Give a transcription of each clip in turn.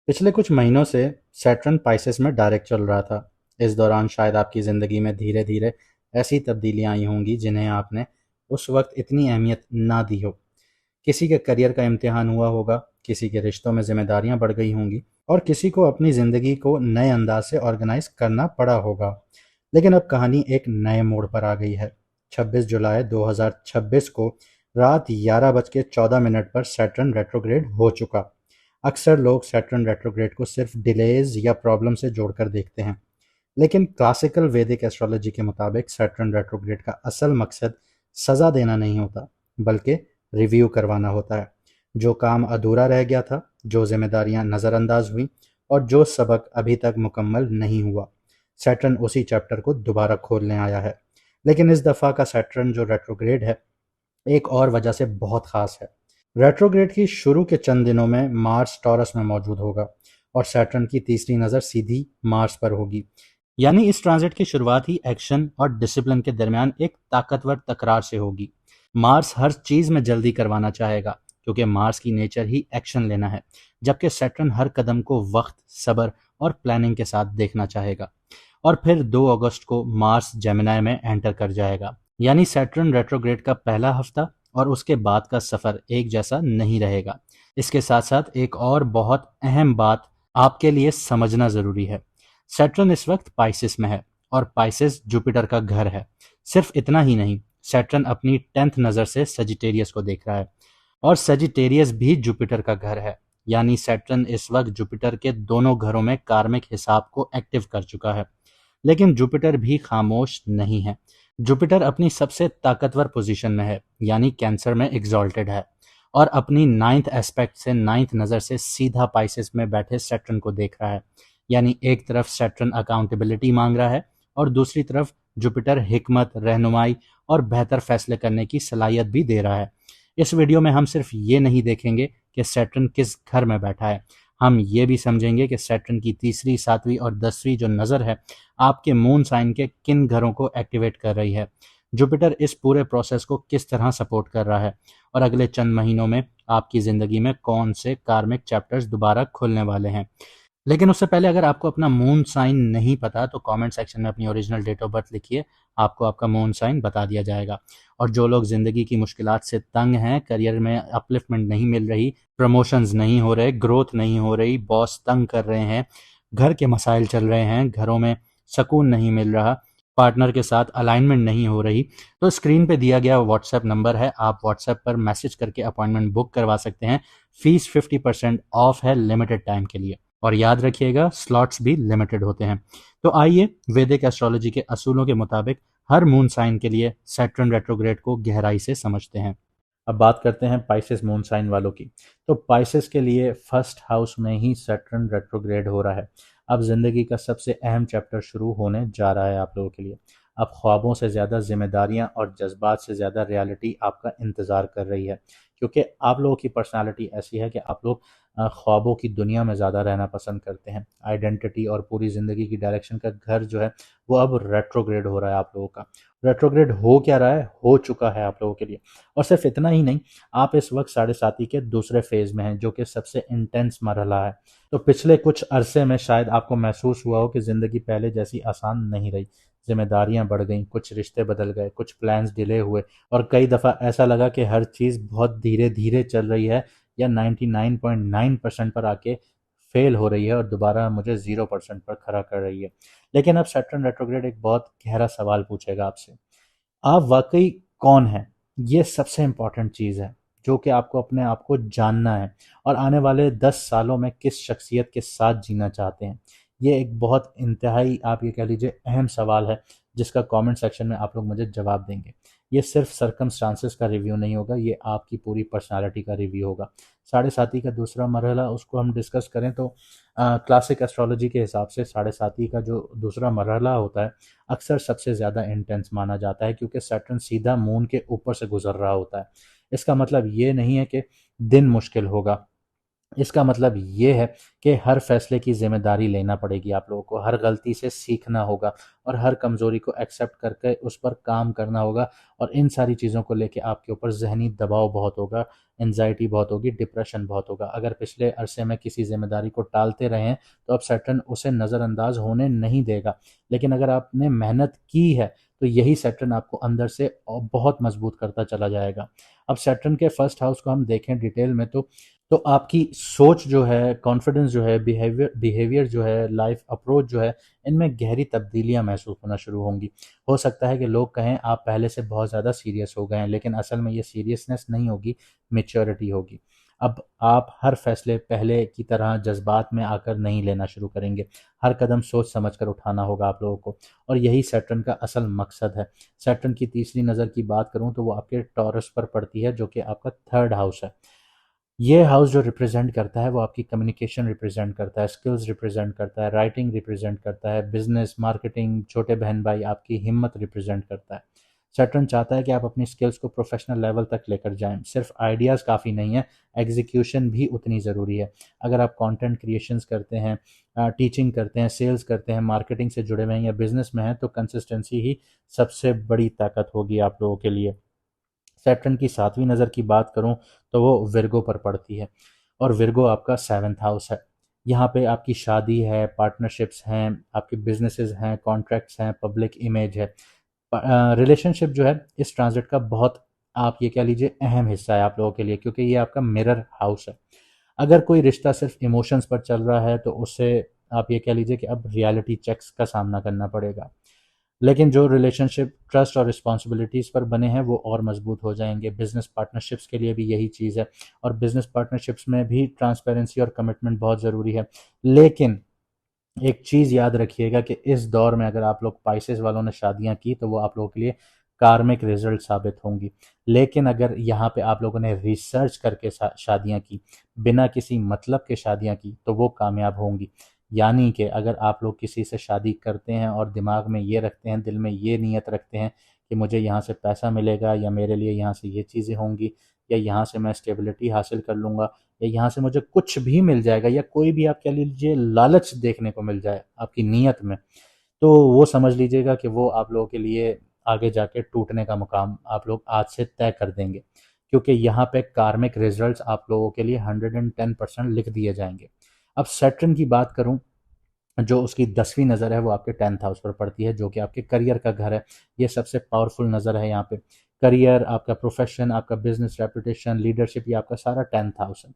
पिछले कुछ महीनों से सैटर्न पाइसेस में डायरेक्ट चल रहा था। इस दौरान शायद आपकी ज़िंदगी में धीरे धीरे ऐसी तब्दीलियां आई होंगी जिन्हें आपने उस वक्त इतनी अहमियत ना दी हो। किसी के करियर का इम्तिहान हुआ होगा, किसी के रिश्तों में जिम्मेदारियां बढ़ गई होंगी और किसी को अपनी ज़िंदगी को नए अंदाज से ऑर्गेनाइज करना पड़ा होगा। लेकिन अब कहानी एक नए मोड़ पर आ गई है। 26 जुलाई 2026 को रात 11:14 पर सैटर्न रेट्रोग्रेड हो चुका। अक्सर लोग सैटर्न रेट्रोग्रेड को सिर्फ डिलेज या प्रॉब्लम से जोड़कर देखते हैं, लेकिन क्लासिकल वैदिक एस्ट्रोलॉजी के मुताबिक सैटर्न रेट्रोग्रेड का असल मकसद सज़ा देना नहीं होता, बल्कि रिव्यू करवाना होता है। जो काम अधूरा रह गया था, जो जिम्मेदारियां नज़रअंदाज हुई और जो सबक अभी तक मुकम्मल नहीं हुआ, सैटर्न उसी चैप्टर को दोबारा खोलने आया है। लेकिन इस दफ़ा का सैटर्न जो रेट्रोग्रेड है, एक और वजह से बहुत ख़ास है। रेट्रोग्रेड की शुरू के चंद दिनों में मार्स टॉरस में मौजूद होगा और सैटर्न की तीसरी नज़र सीधी मार्स पर होगी। यानी इस ट्रांजिट की शुरुआत ही एक्शन और डिसिप्लिन के दरमियान एक ताकतवर तकरार से होगी। मार्स हर चीज़ में जल्दी करवाना चाहेगा, क्योंकि मार्स की नेचर ही एक्शन लेना है, जबकि सैटर्न हर कदम को वक्त, सब्र और प्लानिंग के साथ देखना चाहेगा। और फिर 2 अगस्त को मार्स जेमिनी में एंटर कर जाएगा। यानी सैटर्न रेट्रोग्रेड का पहला हफ्ता और उसके बाद का सफर एक जैसा नहीं रहेगा। इसके साथ साथ एक और बहुत अहम बात आपके लिए समझना जरूरी है। सैटर्न इस वक्त पाइसिस में है और पाइसिस जुपिटर का घर है। सिर्फ इतना ही नहीं, सैटर्न अपनी 10th नज़र से सजिटेरियस को देख रहा है और सजिटेरियस भी जुपिटर का घर है। यानी सैटर्न इस वक्त जुपिटर के दोनों घरों में कार्मिक हिसाब को एक्टिव कर चुका है। लेकिन जुपिटर भी खामोश नहीं है। जुपिटर अपनी सबसे ताकतवर पोजीशन में है, यानी कैंसर में एग्जॉल्टेड है और अपनी 9th एस्पेक्ट से 9th नज़र से सीधा पाइसेस में बैठे सैटर्न को देख रहा है। यानी एक तरफ सैटर्न अकाउंटेबिलिटी मांग रहा है और दूसरी तरफ जुपिटर हिकमत, रहनुमाई और बेहतर फैसले करने की सलाहियत भी दे रहा है। इस वीडियो में हम सिर्फ ये नहीं देखेंगे कि सैटर्न किस घर में बैठा है, हम ये भी समझेंगे कि सैटर्न की तीसरी, 7वीं और 10वीं जो नज़र है आपके मून साइन के किन घरों को एक्टिवेट कर रही है। जुपिटर इस पूरे प्रोसेस को किस तरह सपोर्ट कर रहा है और अगले चंद महीनों में आपकी ज़िंदगी में कौन से कार्मिक चैप्टर्स दोबारा खुलने वाले हैं। लेकिन उससे पहले अगर आपको अपना मून साइन नहीं पता तो कमेंट सेक्शन में अपनी ओरिजिनल डेट ऑफ बर्थ लिखिए, आपको आपका मून साइन बता दिया जाएगा। और जो लोग ज़िंदगी की मुश्किलात से तंग हैं, करियर में अपलिफ्टमेंट नहीं मिल रही, प्रमोशंस नहीं हो रहे, ग्रोथ नहीं हो रही, बॉस तंग कर रहे हैं, घर के मसाइल चल रहे हैं, घरों में सुकून नहीं मिल रहा, पार्टनर के साथ अलाइनमेंट नहीं हो रही, तो स्क्रीन पे दिया गया व्हाट्सएप नंबर है, आप व्हाट्सएप पर मैसेज करके अपॉइंटमेंट बुक करवा सकते हैं। फीस 50% ऑफ है लिमिटेड टाइम के लिए, और याद रखिएगा स्लॉट्स भी लिमिटेड होते हैं। तो आइए वैदिक एस्ट्रोलॉजी के असूलों के मुताबिक हर मून साइन के लिए सैटर्न रेट्रोग्रेड को गहराई से समझते हैं। अब बात करते हैं पाइसेस मून साइन वालों की। तो पाइसेस के लिए फर्स्ट हाउस में ही सैटर्न रेट्रोग्रेड हो रहा है। अब जिंदगी का सबसे अहम चैप्टर शुरू होने जा रहा है आप लोगों के लिए। अब ख्वाबों से ज़्यादा जिम्मेदारियां और जज्बात से ज़्यादा रियलिटी आपका इंतज़ार कर रही है, क्योंकि आप लोगों की पर्सनालिटी ऐसी है कि आप लोग ख्वाबों की दुनिया में ज़्यादा रहना पसंद करते हैं। आइडेंटिटी और पूरी ज़िंदगी की डायरेक्शन का घर जो है वो अब रेट्रोग्रेड हो रहा है आप लोगों का। रेट्रोग्रेड हो क्या रहा है, हो चुका है आप लोगों के लिए। और सिर्फ इतना ही नहीं, आप इस वक्त साढ़े साथी के दूसरे फेज में हैं, जो कि सबसे इंटेंस मरहला है। तो पिछले कुछ अरसे में शायद आपको महसूस हुआ हो कि ज़िंदगी पहले जैसी आसान नहीं रही। जिम्मेदारियां बढ़ गईं, कुछ रिश्ते बदल गए, कुछ प्लान्स डिले हुए और कई दफ़ा ऐसा लगा कि हर चीज़ बहुत धीरे धीरे चल रही है या 99.9% पर आके फेल हो रही है और दोबारा मुझे 0% पर खड़ा कर रही है। लेकिन अब सैटर्न रेट्रोग्रेड एक बहुत गहरा सवाल पूछेगा आपसे। आप वाकई कौन हैं? ये सबसे इम्पोर्टेंट चीज़ है, जो कि आपको अपने आप को जानना है और आने वाले 10 सालों में किस शख्सियत के साथ जीना चाहते हैं। ये एक बहुत इंतहाई, आप ये कह लीजिए, अहम सवाल है, जिसका कमेंट सेक्शन में आप लोग मुझे जवाब देंगे। ये सिर्फ सर्कमस्टांसेस का रिव्यू नहीं होगा, ये आपकी पूरी पर्सनालिटी का रिव्यू होगा। साढ़े साथी का दूसरा मरहला, उसको हम डिस्कस करें तो क्लासिक एस्ट्रोलॉजी के हिसाब से साढ़े साथी का जो दूसरा मरहला होता है अक्सर सबसे ज़्यादा इंटेंस माना जाता है, क्योंकि सैटर्न सीधा मून के ऊपर से गुजर रहा होता है। इसका मतलब ये नहीं है कि दिन मुश्किल होगा, इसका मतलब ये है कि हर फैसले की जिम्मेदारी लेना पड़ेगी आप लोगों को, हर गलती से सीखना होगा और हर कमज़ोरी को एक्सेप्ट करके उस पर काम करना होगा। और इन सारी चीज़ों को लेके आपके ऊपर जहनी दबाव बहुत होगा, एंजाइटी बहुत होगी, डिप्रेशन बहुत होगा। अगर पिछले अरसे में किसी जिम्मेदारी को टालते रहे हैं तो अब सैटर्न उसे नज़रअंदाज होने नहीं देगा। लेकिन अगर आपने मेहनत की है तो यही सैटर्न आपको अंदर से बहुत मजबूत करता चला जाएगा। अब सैटर्न के फर्स्ट हाउस को हम देखें डिटेल में तो आपकी सोच जो है, कॉन्फिडेंस जो है, बिहेवियर जो है, लाइफ अप्रोच जो है, इनमें गहरी तब्दीलियां महसूस होना शुरू होंगी। हो सकता है कि लोग कहें आप पहले से बहुत ज़्यादा सीरियस हो गए हैं, लेकिन असल में ये सीरियसनेस नहीं होगी, मेच्योरिटी होगी। अब आप हर फैसले पहले की तरह जज्बात में आकर नहीं लेना शुरू करेंगे। हर कदम सोच समझ कर उठाना होगा आप लोगों को, और यही सैटर्न का असल मकसद है। सैटर्न की तीसरी नज़र की बात करूं तो वो आपके टॉरस पर पड़ती है, जो कि आपका थर्ड हाउस है। ये हाउस जो रिप्रेजेंट करता है वो आपकी कम्युनिकेशन रिप्रेजेंट करता है, स्किल्स रिप्रेजेंट करता है, राइटिंग रिप्रेजेंट करता है, बिजनेस, मार्केटिंग, छोटे बहन भाई, आपकी हिम्मत रिप्रेजेंट करता है। सैटर्न चाहता है कि आप अपनी स्किल्स को प्रोफेशनल लेवल तक लेकर जाएं। सिर्फ आइडियाज़ काफ़ी नहीं है, एग्जीक्यूशन भी उतनी ज़रूरी है। अगर आप कंटेंट क्रिएशंस करते हैं, टीचिंग करते हैं, सेल्स करते हैं, मार्केटिंग से जुड़े हुए हैं या बिजनेस में हैं, तो कंसिस्टेंसी ही सबसे बड़ी ताकत होगी आप लोगों के लिए। सैटर्न की सातवीं नज़र की बात करूं तो वो विर्गो पर पड़ती है, और विर्गो आपका सेवन्थ हाउस है। यहाँ पे आपकी शादी है, पार्टनरशिप्स हैं, आपके बिजनेसेस हैं, कॉन्ट्रैक्ट्स हैं, पब्लिक इमेज है। रिलेशनशिप जो है इस ट्रांजिट का बहुत, आप ये कह लीजिए, अहम हिस्सा है आप लोगों के लिए, क्योंकि ये आपका मिरर हाउस है। अगर कोई रिश्ता सिर्फ इमोशंस पर चल रहा है तो उससे आप ये कह लीजिए कि अब रियलिटी चेक्स का सामना करना पड़ेगा। लेकिन जो रिलेशनशिप ट्रस्ट और रिस्पॉन्सिबिलिटीज़ पर बने हैं वो और मजबूत हो जाएंगे। बिजनेस पार्टनरशिप्स के लिए भी यही चीज़ है, और बिजनेस पार्टनरशिप्स में भी ट्रांसपेरेंसी और कमिटमेंट बहुत ज़रूरी है। लेकिन एक चीज़ याद रखिएगा कि इस दौर में अगर आप लोग पाइसेस वालों ने शादियां की तो वो आप लोगों के लिए कार्मिक रिजल्ट साबित होंगी। लेकिन अगर यहाँ पे आप लोगों ने रिसर्च करके शादियां की, बिना किसी मतलब के शादियां की, तो वो कामयाब होंगी। यानी कि अगर आप लोग किसी से शादी करते हैं और दिमाग में ये रखते हैं, दिल में ये नियत रखते हैं कि मुझे यहाँ से पैसा मिलेगा, या मेरे लिए यहाँ से ये चीज़ें होंगी, या यहाँ से मैं स्टेबिलिटी हासिल कर लूँगा, या यहाँ से मुझे कुछ भी मिल जाएगा, या कोई भी आप कह लीजिए लालच देखने को मिल जाए आपकी नीयत में, तो वो समझ लीजिएगा कि वो आप लोगों के लिए आगे जाके टूटने का मुकाम आप लोग आज से तय कर देंगे, क्योंकि यहाँ पे कार्मिक रिजल्ट्स आप लोगों के लिए 110% लिख दिए जाएंगे। अब सैटर्न की बात करूं, जो उसकी 10वीं नज़र है वो आपके 10th हाउस पर पड़ती है, जो कि आपके करियर का घर है। ये सबसे पावरफुल नज़र है यहाँ पे। करियर, आपका प्रोफेशन, आपका बिजनेस रेपुटेशन, लीडरशिप, ये आपका सारा 10th हाउस है।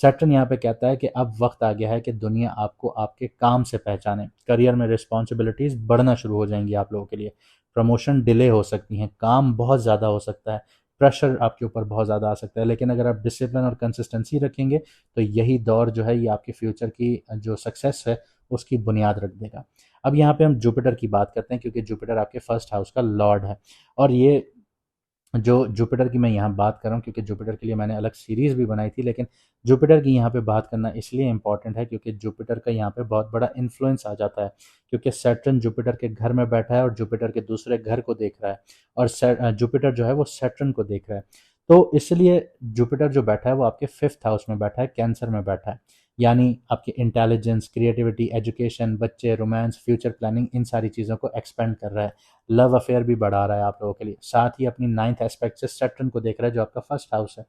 सैटर्न यहाँ पे कहता है कि अब वक्त आ गया है कि दुनिया आपको आपके काम से पहचाने। करियर में रिस्पॉन्सिबिलिटीज़ बढ़ना शुरू हो जाएंगी आप लोगों के लिए। प्रमोशन डिले हो सकती हैं, काम बहुत ज़्यादा हो सकता है, प्रेशर आपके ऊपर बहुत ज़्यादा आ सकता है। लेकिन अगर आप डिसिप्लिन और कंसिस्टेंसी रखेंगे तो यही दौर जो है ये आपके फ्यूचर की जो सक्सेस है उसकी बुनियाद रख देगा। अब यहाँ पे हम जुपिटर की बात करते हैं, क्योंकि जुपिटर आपके फर्स्ट हाउस का लॉर्ड है। और ये जो जुपिटर की मैं यहाँ बात कर रहा हूँ, क्योंकि जुपिटर के लिए मैंने अलग सीरीज़ भी बनाई थी, लेकिन जुपिटर की यहाँ पे बात करना इसलिए इम्पॉर्टेंट है क्योंकि जुपिटर का यहाँ पे बहुत बड़ा इन्फ्लुएंस आ जाता है। क्योंकि सैटर्न जुपिटर के घर में बैठा है और जुपिटर के दूसरे घर को देख रहा है, और जुपिटर जो है वो सैटर्न को देख रहा है। तो इसलिए जुपिटर जो बैठा है वो आपके फिफ्थ हाउस में बैठा है, कैंसर में बैठा है। यानी आपकी इंटेलिजेंस, क्रिएटिविटी, एजुकेशन, बच्चे, रोमांस, फ्यूचर प्लानिंग, इन सारी चीज़ों को एक्सपेंड कर रहा है। लव अफेयर भी बढ़ा रहा है आप लोगों के लिए। साथ ही अपनी नाइन्थ एस्पेक्ट से सैटर्न को देख रहा है, जो आपका फर्स्ट हाउस है,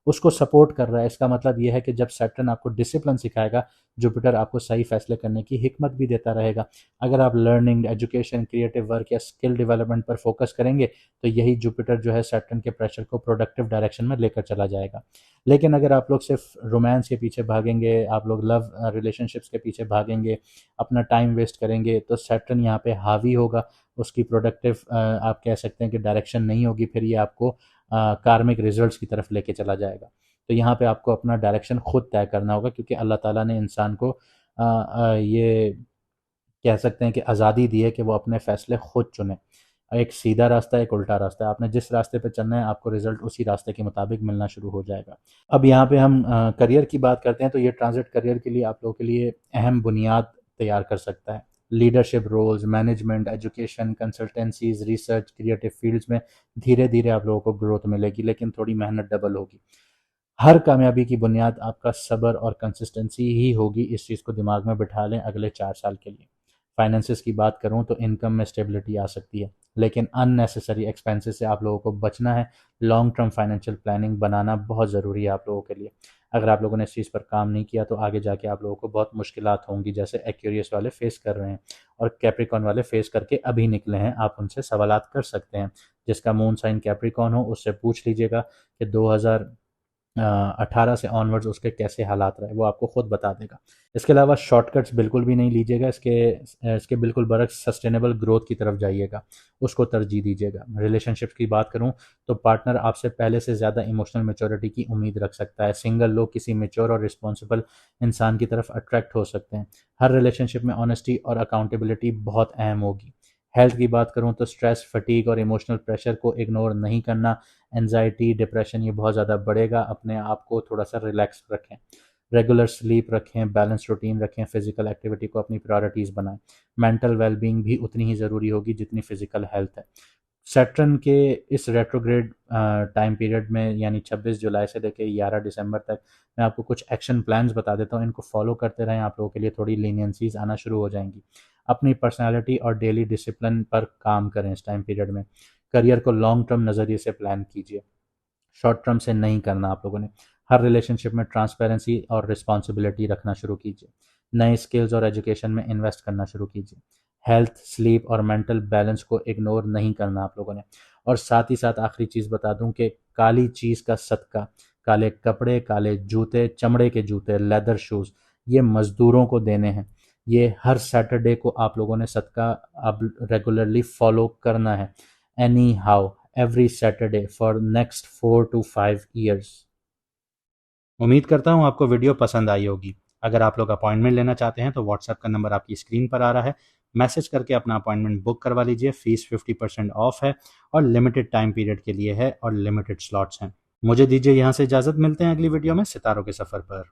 उसको सपोर्ट कर रहा है। इसका मतलब ये है कि जब सैटर्न आपको डिसिप्लिन सिखाएगा, जुपिटर आपको सही फैसले करने की हिकमत भी देता रहेगा। अगर आप लर्निंग, एजुकेशन, क्रिएटिव वर्क या स्किल डेवलपमेंट पर फोकस करेंगे तो यही जुपिटर जो है सैटर्न के प्रेशर को प्रोडक्टिव डायरेक्शन में लेकर चला जाएगा। लेकिन अगर आप लोग सिर्फ रोमांस के पीछे भागेंगे, आप लोग लव रिलेशनशिप्स के पीछे भागेंगे, अपना टाइम वेस्ट करेंगे, तो सैटर्न यहाँ पे हावी होगा। उसकी प्रोडक्टिव आप कह सकते हैं कि डायरेक्शन नहीं होगी, फिर ये आपको कार्मिक रिजल्ट्स की तरफ लेके चला जाएगा। तो यहाँ पे आपको अपना डायरेक्शन खुद तय करना होगा, क्योंकि अल्लाह ताला ने इंसान को ये कह सकते हैं कि आज़ादी दी है कि वो अपने फैसले खुद चुने। एक सीधा रास्ता है, एक उल्टा रास्ता है। आपने जिस रास्ते पे चलना है आपको रिजल्ट उसी रास्ते के मुताबिक मिलना शुरू हो जाएगा। अब यहाँ पे हम करियर की बात करते हैं, तो ये ट्रांजिट करियर के लिए आप लोगों के लिए अहम बुनियाद तैयार कर सकता है। Leadership roles, management, education, consultancies, research, creative fields में धीरे धीरे आप लोगों को ग्रोथ मिलेगी, लेकिन थोड़ी मेहनत डबल होगी। हर कामयाबी की बुनियाद आपका सब्र और कंसिस्टेंसी ही होगी। इस चीज़ को दिमाग में बिठा लें अगले 4 साल के लिए। फाइनेंसिस की बात करूं तो इनकम में स्टेबिलिटी आ सकती है, लेकिन अननेसेसरी एक्सपेंसेस से आप लोगों को बचना है। लॉन्ग टर्म फाइनेंशियल प्लानिंग बनाना बहुत ज़रूरी है आप लोगों के लिए। अगर आप लोगों ने इस चीज़ पर काम नहीं किया तो आगे जाके आप लोगों को बहुत मुश्किलात होंगी, जैसे एक्वेरियस वाले फेस कर रहे हैं और कैप्रिकॉन वाले फेस करके अभी निकले हैं। आप उनसे सवालात कर सकते हैं। जिसका मून साइन कैप्रिकॉन हो उससे पूछ लीजिएगा कि 2018 से ऑनवर्ड्स उसके कैसे हालात रहे, वो आपको खुद बता देगा। इसके अलावा शॉर्टकट्स बिल्कुल भी नहीं लीजिएगा। इसके बिल्कुल बरक्स सस्टेनेबल ग्रोथ की तरफ जाइएगा, उसको तरजीह दीजिएगा। रिलेशनशिप की बात करूं तो पार्टनर आपसे पहले से ज़्यादा इमोशनल मैच्योरिटी की उम्मीद रख सकता है। सिंगल लोग किसी मेच्योर और रिस्पॉन्सिबल इंसान की तरफ अट्रैक्ट हो सकते हैं। हर रिलेशनशिप में ऑनेस्टी और अकाउंटेबिलिटी बहुत अहम होगी। हेल्थ की बात करूं तो स्ट्रेस, फटीग और इमोशनल प्रेशर को इग्नोर नहीं करना। एनजाइटी, डिप्रेशन ये बहुत ज़्यादा बढ़ेगा। अपने आप को थोड़ा सा रिलैक्स रखें, रेगुलर स्लीप रखें, बैलेंस रूटीन रखें, फिजिकल एक्टिविटी को अपनी प्रायोरिटीज़ बनाएं। मेंटल वेलबींग भी उतनी ही ज़रूरी होगी जितनी फिजिकल हेल्थ है। सैटर्न के इस रेट्रोग्रेड टाइम पीरियड में यानी 26 जुलाई से लेकर 11 दिसंबर तक मैं आपको कुछ एक्शन प्लान्स बता देता हूँ। इनको फॉलो करते रहें, आप लोगों के लिए थोड़ी लीनियंसीज आना शुरू हो जाएंगी। अपनी पर्सनालिटी और डेली डिसिप्लिन पर काम करें इस टाइम पीरियड में। करियर को लॉन्ग टर्म नज़रिए से प्लान कीजिए, शॉर्ट टर्म से नहीं करना आप लोगों ने। हर रिलेशनशिप में ट्रांसपेरेंसी और रिस्पॉन्सिबिलिटी रखना शुरू कीजिए। नए स्किल्स और एजुकेशन में इन्वेस्ट करना शुरू कीजिए। हेल्थ, स्लीप और मेंटल बैलेंस को इग्नोर नहीं करना आप लोगों ने। और साथ ही साथ आखिरी चीज़ बता दूं कि काली चीज़ का सदका, काले कपड़े, काले जूते, चमड़े के जूते, लेदर शूज़, ये मज़दूरों को देने हैं। ये हर सैटरडे को आप लोगों ने सदका अब रेगुलरली फॉलो करना है, any how, every Saturday for next 4 to 5 years। उम्मीद करता हूँ आपको वीडियो पसंद आई होगी। अगर आप लोग अपॉइंटमेंट लेना चाहते हैं तो व्हाट्सएप का नंबर आपकी स्क्रीन पर आ रहा है, मैसेज करके अपना अपॉइंटमेंट बुक करवा लीजिए। फीस 50% ऑफ है और लिमिटेड टाइम पीरियड के लिए है और लिमिटेड स्लॉट्स हैं। मुझे दीजिए यहाँ से इजाज़त, मिलते हैं अगली वीडियो में सितारों के सफ़र पर।